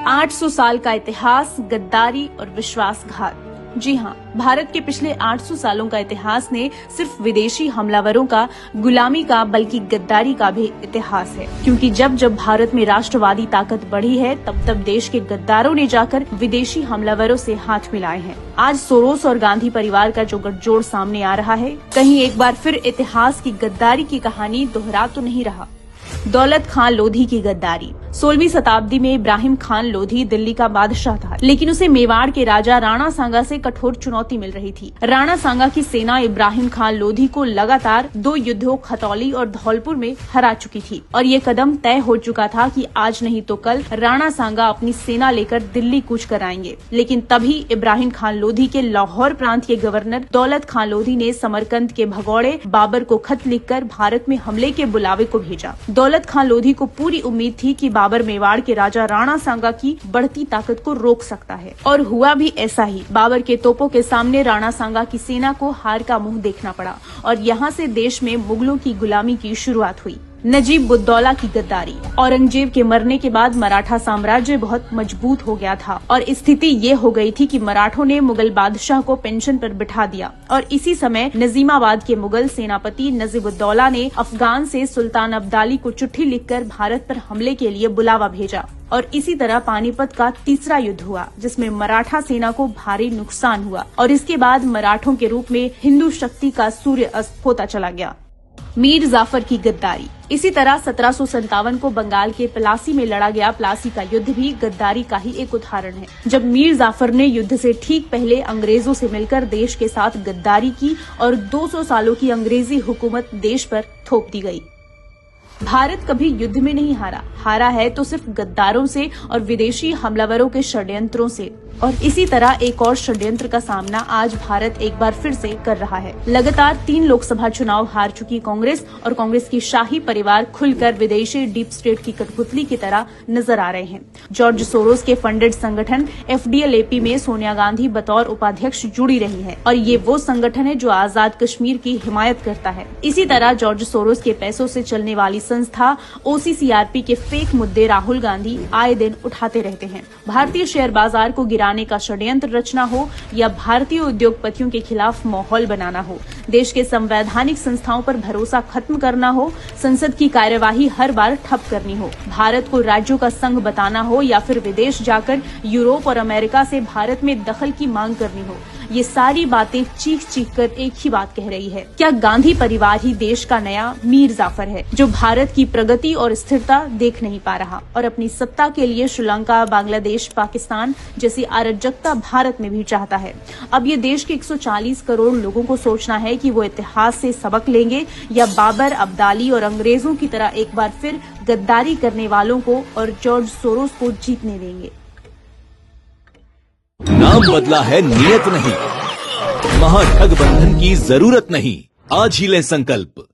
800 साल का इतिहास, गद्दारी और विश्वासघात। जी हाँ, भारत के पिछले 800 सालों का इतिहास ने सिर्फ विदेशी हमलावरों का गुलामी का बल्कि गद्दारी का भी इतिहास है। क्योंकि जब जब भारत में राष्ट्रवादी ताकत बढ़ी है तब तब देश के गद्दारों ने जाकर विदेशी हमलावरों से हाथ मिलाए हैं। आज सोरोस और गांधी परिवार का जो गठजोड़ सामने आ रहा है, कहीं एक बार फिर इतिहास की गद्दारी की कहानी दोहरा तो नहीं रहा। दौलत खान लोधी की गद्दारी। 16वीं शताब्दी में इब्राहिम खान लोधी दिल्ली का बादशाह था, लेकिन उसे मेवाड़ के राजा राणा सांगा से कठोर चुनौती मिल रही थी। राणा सांगा की सेना इब्राहिम खान लोधी को लगातार 2 युद्धों खतौली और धौलपुर में हरा चुकी थी और ये कदम तय हो चुका था कि आज नहीं तो कल राणा सांगा अपनी सेना लेकर दिल्ली कूच कर आएंगे। लेकिन तभी इब्राहिम खान लोधी के लाहौर प्रांत के गवर्नर दौलत खान लोधी ने समरकंद के भगौड़े बाबर को खत लिखकर भारत में हमले के बुलावे को भेजा। दौलत खान लोधी को पूरी उम्मीद थी कि बाबर मेवाड़ के राजा राणा सांगा की बढ़ती ताकत को रोक सकता है, और हुआ भी ऐसा ही। बाबर के तोपों के सामने राणा सांगा की सेना को हार का मुंह देखना पड़ा और यहाँ से देश में मुगलों की गुलामी की शुरुआत हुई। नजीब-उद-दौला की गद्दारी। औरंगजेब के मरने के बाद मराठा साम्राज्य बहुत मजबूत हो गया था और स्थिति ये हो गई थी कि मराठों ने मुगल बादशाह को पेंशन पर बिठा दिया और इसी समय नजीमाबाद के मुगल सेनापति नजीब-उद-दौला ने अफगान से सुल्तान अब्दाली को चिट्ठी लिखकर भारत पर हमले के लिए बुलावा भेजा और इसी तरह पानीपत का तीसरा युद्ध हुआ, जिसमें मराठा सेना को भारी नुकसान हुआ और इसके बाद मराठों के रूप में हिंदू शक्ति का सूर्य अस्त होता चला गया। मीर जाफर की गद्दारी। इसी तरह 1757 को बंगाल के प्लासी में लड़ा गया प्लासी का युद्ध भी गद्दारी का ही एक उदाहरण है, जब मीर जाफर ने युद्ध से ठीक पहले अंग्रेजों से मिलकर देश के साथ गद्दारी की और 200 सालों की अंग्रेजी हुकूमत देश पर थोप दी गई। भारत कभी युद्ध में नहीं हारा है तो सिर्फ गद्दारों से और विदेशी हमलावरों के षड्यंत्रों से। और इसी तरह एक और षड्यंत्र का सामना आज भारत एक बार फिर से कर रहा है। लगातार 3 लोकसभा चुनाव हार चुकी कांग्रेस और कांग्रेस की शाही परिवार खुलकर विदेशी डीप स्टेट की कठपुतली की तरह नजर आ रहे हैं। जॉर्ज सोरोस के फंडेड संगठन FDLAP में सोनिया गांधी बतौर उपाध्यक्ष जुड़ी रही है और ये वो संगठन है जो आजाद कश्मीर की हिमायत करता है। इसी तरह जॉर्ज सोरोस के पैसों से चलने वाली संस्था OCCRP के फेक मुद्दे राहुल गांधी आए दिन उठाते रहते हैं। भारतीय शेयर बाजार को गिराने का षड्यंत्र रचना हो या भारतीय उद्योगपतियों के खिलाफ माहौल बनाना हो, देश के संवैधानिक संस्थाओं पर भरोसा खत्म करना हो, संसद की कार्यवाही हर बार ठप करनी हो, भारत को राज्यों का संघ बताना हो या फिर विदेश जाकर यूरोप और अमेरिका से भारत में दखल की मांग करनी हो, ये सारी बातें चीख चीख कर एक ही बात कह रही है। क्या गांधी परिवार ही देश का नया मीर जाफर है, जो भारत की प्रगति और स्थिरता देख नहीं पा रहा और अपनी सत्ता के लिए श्रीलंका, बांग्लादेश, पाकिस्तान जैसी अराजकता भारत में भी चाहता है। अब ये देश के 140 करोड़ लोगों को सोचना है कि वो इतिहास से सबक लेंगे या बाबर, अब्दाली और अंग्रेजों की तरह एक बार फिर गद्दारी करने वालों को और जॉर्ज सोरोस को जीतने देंगे। नाम बदला है, नियत नहीं। महाठग बंधन की जरूरत नहीं। आज ही लें संकल्प।